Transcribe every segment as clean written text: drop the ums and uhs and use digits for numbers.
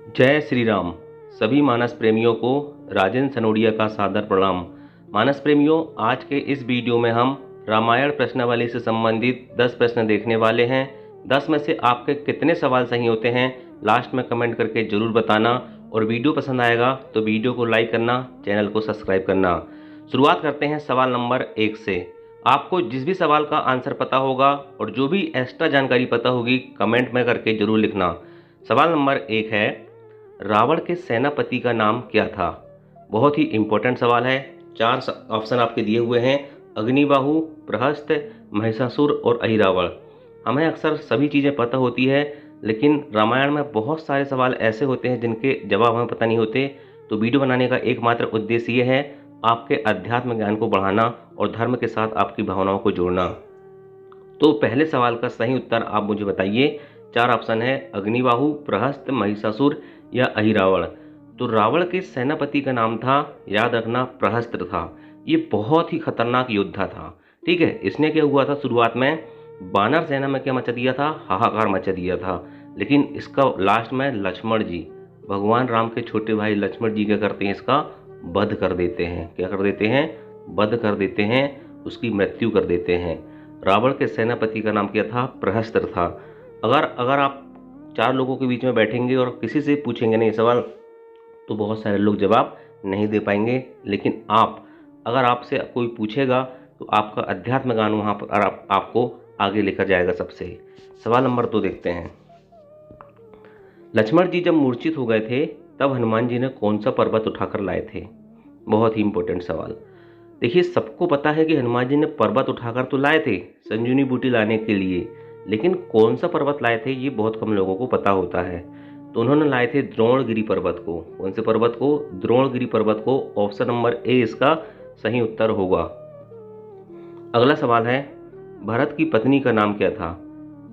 जय श्री राम। सभी मानस प्रेमियों को राजेंद्र सनोडिया का सादर प्रणाम। मानस प्रेमियों, आज के इस वीडियो में हम रामायण प्रश्नावली से संबंधित 10 प्रश्न देखने वाले हैं। 10 में से आपके कितने सवाल सही होते हैं लास्ट में कमेंट करके जरूर बताना, और वीडियो पसंद आएगा तो वीडियो को लाइक करना, चैनल को सब्सक्राइब करना। शुरुआत करते हैं सवाल नंबर 1 से। आपको जिस भी सवाल का आंसर पता होगा और जो भी एक्स्ट्रा जानकारी पता होगी कमेंट में करके जरूर लिखना। सवाल नंबर 1 है, रावण के सेनापति का नाम क्या था? बहुत ही इंपॉर्टेंट सवाल है। 4 ऑप्शन आपके दिए हुए हैं, अग्निबाहु, प्रहस्त, महिषासुर और अहिरावण। हमें अक्सर सभी चीज़ें पता होती है, लेकिन रामायण में बहुत सारे सवाल ऐसे होते हैं जिनके जवाब हमें पता नहीं होते। तो वीडियो बनाने का एकमात्र उद्देश्य ये है, आपके अध्यात्म ज्ञान को बढ़ाना और धर्म के साथ आपकी भावनाओं को जोड़ना। तो पहले सवाल का सही उत्तर आप मुझे बताइए। 4 ऑप्शन है, अग्निबाहु, प्रहस्त, महिषासुर या अहिरावण। तो रावण के सेनापति का नाम था, याद रखना, प्रहस्त था। ये बहुत ही खतरनाक योद्धा था। ठीक है, इसने क्या हुआ था, शुरुआत में बानर सेना में क्या मचा दिया था, हाहाकार मचा दिया था। लेकिन इसका लास्ट में लक्ष्मण जी, भगवान राम के छोटे भाई लक्ष्मण जी क्या करते हैं, इसका वध कर देते हैं। क्या कर देते हैं? वध कर देते हैं, उसकी मृत्यु कर देते हैं। रावण के सेनापति का नाम क्या था? प्रहस्त था। अगर आप 4 लोगों के बीच में बैठेंगे और किसी से पूछेंगे नहीं सवाल, तो बहुत सारे लोग जवाब नहीं दे पाएंगे। लेकिन अगर आपसे कोई पूछेगा तो आपका अध्यात्म ज्ञान वहाँ पर आपको आगे लेकर जाएगा सबसे। सवाल नंबर 2 देखते हैं। लक्ष्मण जी जब मूर्छित हो गए थे तब हनुमान जी ने कौन सा पर्वत उठाकर लाए थे? बहुत ही इंपॉर्टेंट सवाल। देखिए, सबको पता है कि हनुमान जी ने पर्वत उठाकर तो लाए थे संजीवनी बूटी लाने के लिए, लेकिन कौन सा पर्वत लाए थे ये बहुत कम लोगों को पता होता है। तो उन्होंने लाए थे द्रोणगिरी पर्वत को। कौन से पर्वत को? द्रोणगिरी पर्वत को। ऑप्शन नंबर ए इसका सही उत्तर होगा। अगला सवाल है, भरत की पत्नी का नाम क्या था?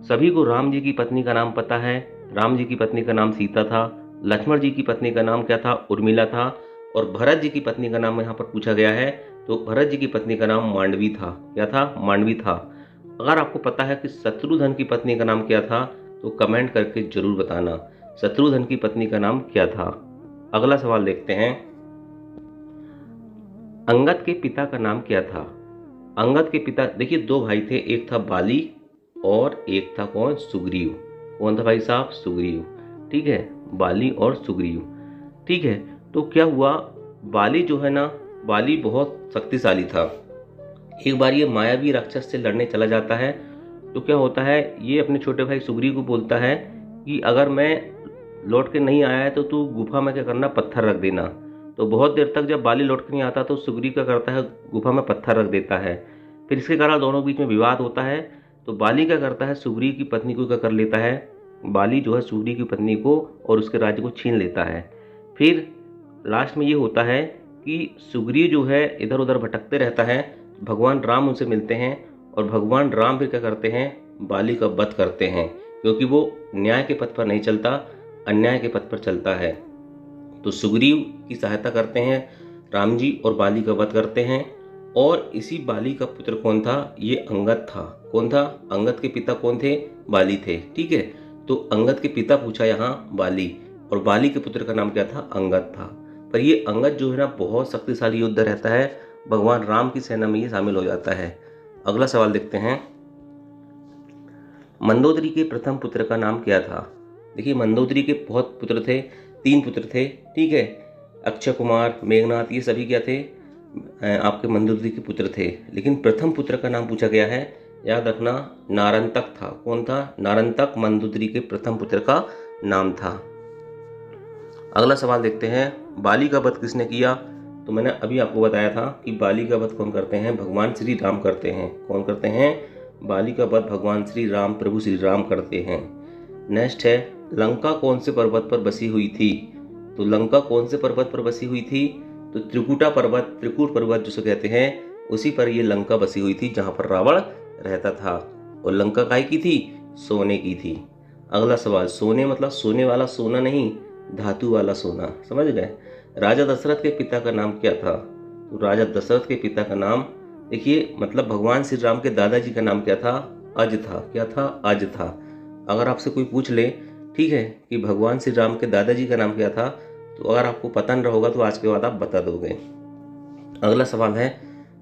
सभी को राम जी की पत्नी का नाम पता है। राम जी की पत्नी का नाम सीता था। लक्ष्मण जी की पत्नी का नाम क्या था? उर्मिला था। और भरत जी की पत्नी का नाम यहाँ पर पूछा गया है, तो भरत जी की पत्नी का नाम मांडवी था। क्या था? मांडवी था। अगर आपको पता है कि शत्रुघ्न की पत्नी का नाम क्या था तो कमेंट करके जरूर बताना, शत्रुघ्न की पत्नी का नाम क्या था। अगला सवाल देखते हैं, अंगद के पिता का नाम क्या था? अंगद के पिता, देखिए 2 भाई थे, एक था बाली और एक था कौन? सुग्रीव। कौन था भाई साहब? सुग्रीव। ठीक है, बाली और सुग्रीव। ठीक है, तो क्या हुआ, बाली जो है ना, बाली बहुत शक्तिशाली था। एक बार ये मायावी राक्षस से लड़ने चला जाता है, तो क्या होता है, ये अपने छोटे भाई सुग्रीव को बोलता है कि अगर मैं लौट के नहीं आया है तो तू गुफा में क्या करना, पत्थर रख देना। तो बहुत देर तक जब बाली लौट के नहीं आता तो सुग्रीव क्या करता है, गुफा में पत्थर रख देता है। फिर इसके कारण दोनों बीच में विवाद होता है। तो बाली क्या करता है, सुग्रीव की पत्नी को क्या कर लेता है, बाली जो है सुग्रीव की पत्नी को और उसके राज्य को छीन लेता है। फिर लास्ट में ये होता है कि सुग्रीव जो है इधर उधर भटकते रहता है, भगवान राम उनसे मिलते हैं और भगवान राम फिर क्या करते हैं, बाली का वध करते हैं, क्योंकि वो न्याय के पथ पर नहीं चलता, अन्याय के पथ पर चलता है। तो सुग्रीव की सहायता करते हैं राम जी और बाली का वध करते हैं। और इसी बाली का पुत्र कौन था? ये अंगद था। कौन था? अंगद के पिता कौन थे? बाली थे। ठीक है, तो अंगद के पिता पूछा यहाँ बाली, और बाली के पुत्र का नाम क्या था? अंगद था। पर ये अंगद जो है ना, बहुत शक्तिशाली योद्धा रहता है, भगवान राम की सेना में ये शामिल हो जाता है। अगला सवाल देखते हैं, मंदोदरी के प्रथम पुत्र का नाम क्या था? देखिए, मंदोदरी के बहुत पुत्र थे, 3 पुत्र थे। ठीक है, अक्षय कुमार, मेघनाथ, ये सभी क्या थे, आपके मंदोदरी के पुत्र थे। लेकिन प्रथम पुत्र का नाम पूछा गया है, याद रखना, नारंतक था। कौन था? नारंतक मंदोदरी के प्रथम पुत्र का नाम था। अगला सवाल देखते हैं, बाली का वध किसने किया? तो मैंने अभी आपको बताया था कि बाली का वध कौन करते हैं? भगवान श्री राम करते हैं। कौन करते हैं? बाली का वध भगवान श्री राम, प्रभु श्री राम करते हैं। नेक्स्ट है, लंका कौन से पर्वत पर बसी हुई थी? तो लंका कौन से पर्वत पर बसी हुई थी? तो त्रिकूट पर्वत जिसे कहते हैं, उसी पर ये लंका बसी हुई थी जहाँ पर रावण रहता था। और लंका काहे की थी? सोने की थी। अगला सवाल, सोने मतलब सोने वाला सोना नहीं, धातु वाला सोना, समझ गए। राजा दशरथ के पिता का नाम क्या था? तो राजा दशरथ के पिता का नाम, देखिए, मतलब भगवान श्री राम के दादाजी का नाम क्या था? अज था। क्या था? अज था। अगर आपसे कोई पूछ ले ठीक है, कि भगवान श्री राम के दादाजी का नाम क्या था। तो अगर आपको पता नहीं होगा तो आज के बाद आप बता दोगे। अगला सवाल है,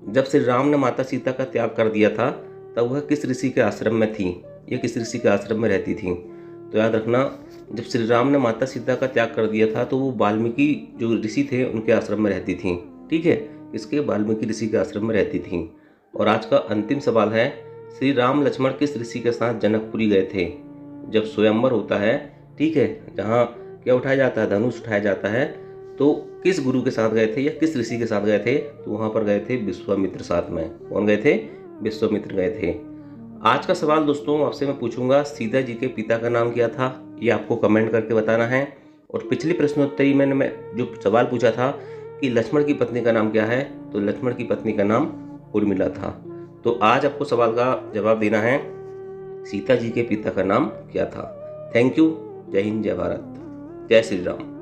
जब श्री राम ने माता सीता का त्याग कर दिया था तब वह किस ऋषि के आश्रम में थी, या किस ऋषि के आश्रम में रहती थी। तो याद रखना, जब श्री राम ने माता सीता का त्याग कर दिया था तो वो वाल्मीकि जो ऋषि थे उनके आश्रम में रहती थी। ठीक है, इसके वाल्मीकि ऋषि के आश्रम में रहती थी। और आज का अंतिम सवाल है, श्री राम लक्ष्मण किस ऋषि के साथ जनकपुरी गए थे जब स्वयंवर होता है। ठीक है, जहाँ क्या उठाया जाता है, धनुष उठाया जाता है, तो किस गुरु के साथ गए थे या किस ऋषि के साथ गए थे। तो वहाँ पर गए थे विश्वामित्र साथ में। कौन गए थे? विश्वामित्र गए थे। आज का सवाल दोस्तों आपसे मैं पूछूंगा, सीता जी के पिता का नाम क्या था, ये आपको कमेंट करके बताना है। और पिछली प्रश्नोत्तरी में मैं जो सवाल पूछा था कि लक्ष्मण की पत्नी का नाम क्या है, तो लक्ष्मण की पत्नी का नाम उर्मिला था। तो आज आपको सवाल का जवाब देना है, सीता जी के पिता का नाम क्या था। Thank you. जय हिंद, जय भारत, जय श्री राम।